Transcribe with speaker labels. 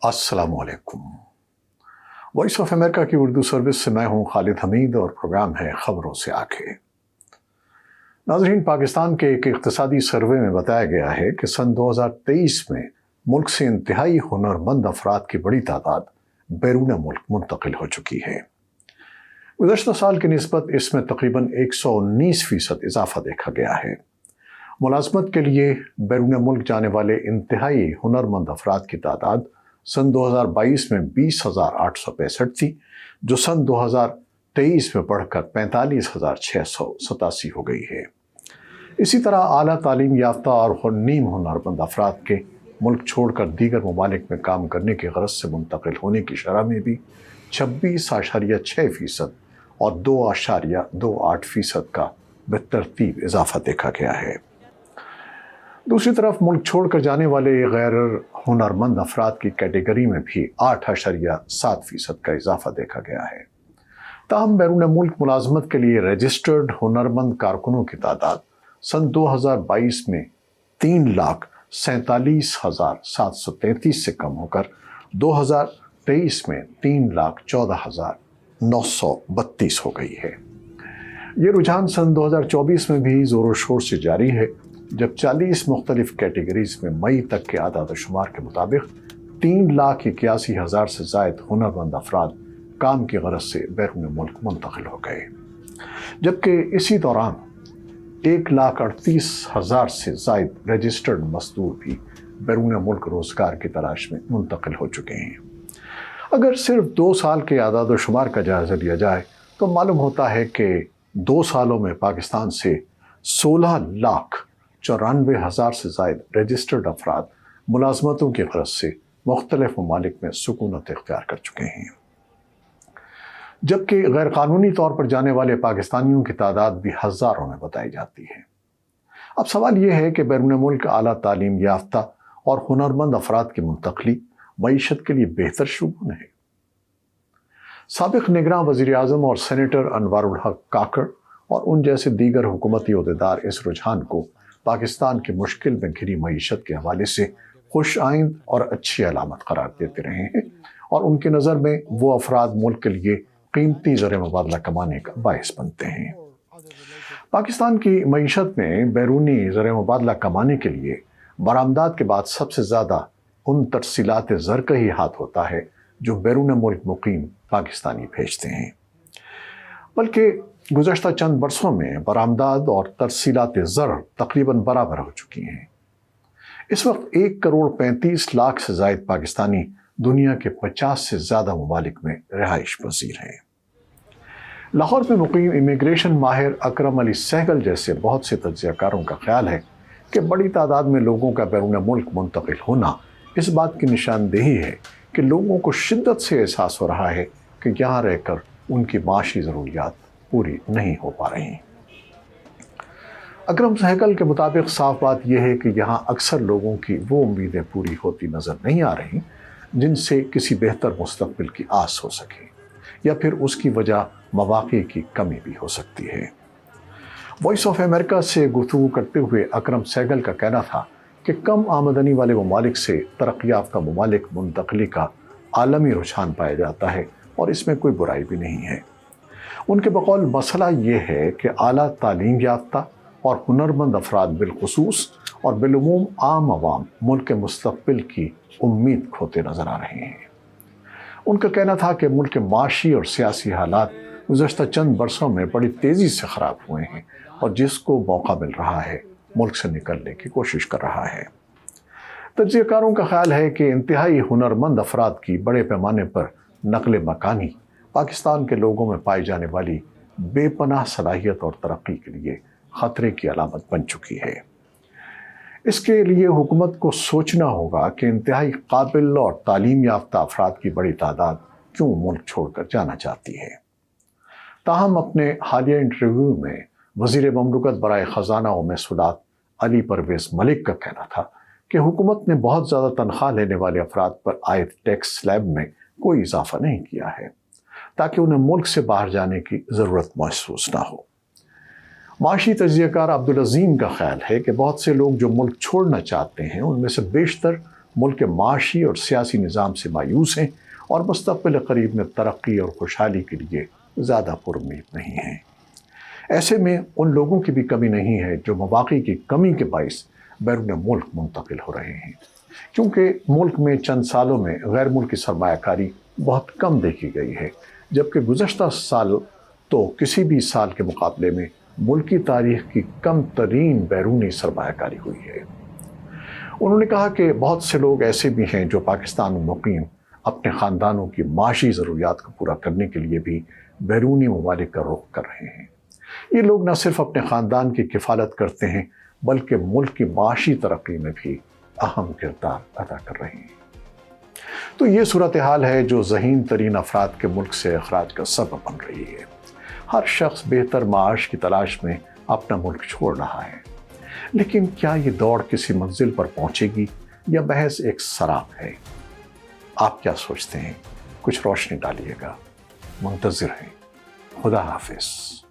Speaker 1: السلام علیکم۔ Voice of America کی اردو سروس سے میں ہوں خالد حمید اور پروگرام ہے خبروں سے آنکھیں۔ ناظرین، پاکستان کے ایک اقتصادی سروے میں بتایا گیا ہے کہ سن 2023 میں ملک سے انتہائی ہنرمند افراد کی بڑی تعداد بیرون ملک منتقل ہو چکی ہے۔ گزشتہ سال کی نسبت اس میں تقریباً 119% اضافہ دیکھا گیا ہے۔ ملازمت کے لیے بیرون ملک جانے والے انتہائی ہنرمند افراد کی تعداد سن 2022 میں 20,865 تھی، جو سن 2023 میں بڑھ کر 45,687 ہو گئی ہے۔ اسی طرح اعلیٰ تعلیم یافتہ اور نیم ہنرمند افراد کے ملک چھوڑ کر دیگر ممالک میں کام کرنے کی غرض سے منتقل ہونے کی شرح میں بھی 26.6% اور 2.28% کا بالترتیب اضافہ دیکھا گیا ہے۔ دوسری طرف ملک چھوڑ کر جانے والے غیر ہنرمند افراد کی کیٹیگری میں بھی 8.7% کا اضافہ دیکھا گیا ہے۔ تاہم بیرون ملک ملازمت کے لیے رجسٹرڈ ہنرمند کارکنوں کی تعداد سن 2022 میں 3,47,733 سے کم ہو کر 2023 میں 3,14,932 ہو گئی ہے۔ یہ رجحان سن 2024 میں بھی زور و شور سے جاری ہے، جب 40 مختلف کیٹیگریز میں مئی تک کے اعداد و شمار کے مطابق 3,81,000 سے زائد ہنرمند افراد کام کی غرض سے بیرون ملک منتقل ہو گئے، جبکہ اسی دوران 1,38,000 سے زائد رجسٹرڈ مزدور بھی بیرون ملک روزگار کی تلاش میں منتقل ہو چکے ہیں۔ اگر صرف 2 سال کے اعداد و شمار کا جائزہ لیا جائے تو معلوم ہوتا ہے کہ 2 سالوں میں پاکستان سے 16,94,000 سے زائد رجسٹرڈ افراد ملازمتوں کی غرض سے مختلف ممالک میں سکونت اختیار کر چکے ہیں، جبکہ غیر قانونی طور پر جانے والے پاکستانیوں کی تعداد بھی ہزاروں میں بتائی جاتی ہے۔ اب سوال یہ ہے کہ بیرون ملک اعلیٰ تعلیم یافتہ اور ہنرمند افراد کی منتقلی معیشت کے لیے بہتر شگون ہے۔ سابق نگراں وزیر اعظم اور سینیٹر انوار الحق کاکڑ اور ان جیسے دیگر حکومتی عہدیدار اس رجحان کو پاکستان کی مشکل میں گھری معیشت کے حوالے سے خوش آئند اور اچھی علامت قرار دیتے رہے ہیں، اور ان کی نظر میں وہ افراد ملک کے لیے قیمتی زر مبادلہ کمانے کا باعث بنتے ہیں۔ پاکستان کی معیشت میں بیرونی زر مبادلہ کمانے کے لیے برآمدات کے بعد سب سے زیادہ ان ترسیلات زر کا ہی ہاتھ ہوتا ہے جو بیرون ملک مقیم پاکستانی بھیجتے ہیں، بلکہ گزشتہ چند برسوں میں برآمدات اور ترسیلات زر تقریباً برابر ہو چکی ہیں۔ اس وقت 1,35,00,000 سے زائد پاکستانی دنیا کے 50 سے زیادہ ممالک میں رہائش پذیر ہیں۔ لاہور میں مقیم امیگریشن ماہر اکرم علی سہگل جیسے بہت سے تجزیہ کاروں کا خیال ہے کہ بڑی تعداد میں لوگوں کا بیرون ملک منتقل ہونا اس بات کی نشاندہی ہے کہ لوگوں کو شدت سے احساس ہو رہا ہے کہ یہاں رہ کر ان کی معاشی ضروریات پوری نہیں ہو پا رہی۔ اکرم سہگل کے مطابق صاف بات یہ ہے کہ یہاں اکثر لوگوں کی وہ امیدیں پوری ہوتی نظر نہیں آ رہی جن سے کسی بہتر مستقبل کی آس ہو سکے، یا پھر اس کی وجہ مواقع کی کمی بھی ہو سکتی ہے۔ وائس آف امریکہ سے گفتگو کرتے ہوئے اکرم سہگل کا کہنا تھا کہ کم آمدنی والے ممالک سے ترقی یافتہ ممالک منتقلی کا عالمی رجحان پایا جاتا ہے، اور اس میں کوئی برائی بھی نہیں ہے۔ ان کے بقول مسئلہ یہ ہے کہ اعلیٰ تعلیم یافتہ اور ہنرمند افراد بالخصوص اور بالعموم عام عوام ملک کے مستقبل کی امید کھوتے نظر آ رہے ہیں۔ ان کا کہنا تھا کہ ملک کے معاشی اور سیاسی حالات گزشتہ چند برسوں میں بڑی تیزی سے خراب ہوئے ہیں، اور جس کو موقع مل رہا ہے ملک سے نکلنے کی کوشش کر رہا ہے۔ تجزیہ کاروں کا خیال ہے کہ انتہائی ہنرمند افراد کی بڑے پیمانے پر نقل مکانی پاکستان کے لوگوں میں پائی جانے والی بے پناہ صلاحیت اور ترقی کے لیے خطرے کی علامت بن چکی ہے۔ اس کے لیے حکومت کو سوچنا ہوگا کہ انتہائی قابل اور تعلیم یافتہ افراد کی بڑی تعداد کیوں ملک چھوڑ کر جانا چاہتی ہے۔ تاہم اپنے حالیہ انٹرویو میں وزیر مملکت برائے خزانہ و محصولات علی پرویز ملک کا کہنا تھا کہ حکومت نے بہت زیادہ تنخواہ لینے والے افراد پر عائد ٹیکس سلیب میں کوئی اضافہ نہیں کیا ہے تاکہ انہیں ملک سے باہر جانے کی ضرورت محسوس نہ ہو۔ معاشی تجزیہ کار عبدالعظیم کا خیال ہے کہ بہت سے لوگ جو ملک چھوڑنا چاہتے ہیں ان میں سے بیشتر ملک کے معاشی اور سیاسی نظام سے مایوس ہیں اور مستقبل قریب میں ترقی اور خوشحالی کے لیے زیادہ پرامید نہیں ہیں۔ ایسے میں ان لوگوں کی بھی کمی نہیں ہے جو مواقع کی کمی کے باعث بیرون ملک منتقل ہو رہے ہیں، کیونکہ ملک میں چند سالوں میں غیر ملکی سرمایہ کاری بہت کم دیکھی گئی ہے، جبکہ گزشتہ سال تو کسی بھی سال کے مقابلے میں ملکی تاریخ کی کم ترین بیرونی سرمایہ کاری ہوئی ہے۔ انہوں نے کہا کہ بہت سے لوگ ایسے بھی ہیں جو پاکستان میں مقیم اپنے خاندانوں کی معاشی ضروریات کو پورا کرنے کے لیے بھی بیرونی ممالک کا رخ کر رہے ہیں۔ یہ لوگ نہ صرف اپنے خاندان کی کفالت کرتے ہیں بلکہ ملک کی معاشی ترقی میں بھی اہم کردار ادا کر رہے ہیں۔ تو یہ صورتحال ہے جو ذہین ترین افراد کے ملک سے اخراج کا سبب بن رہی ہے۔ ہر شخص بہتر معاش کی تلاش میں اپنا ملک چھوڑ رہا ہے، لیکن کیا یہ دوڑ کسی منزل پر پہنچے گی یا محض ایک سراب ہے؟ آپ کیا سوچتے ہیں؟ کچھ روشنی ڈالیے گا۔ منتظر ہیں۔ خدا حافظ۔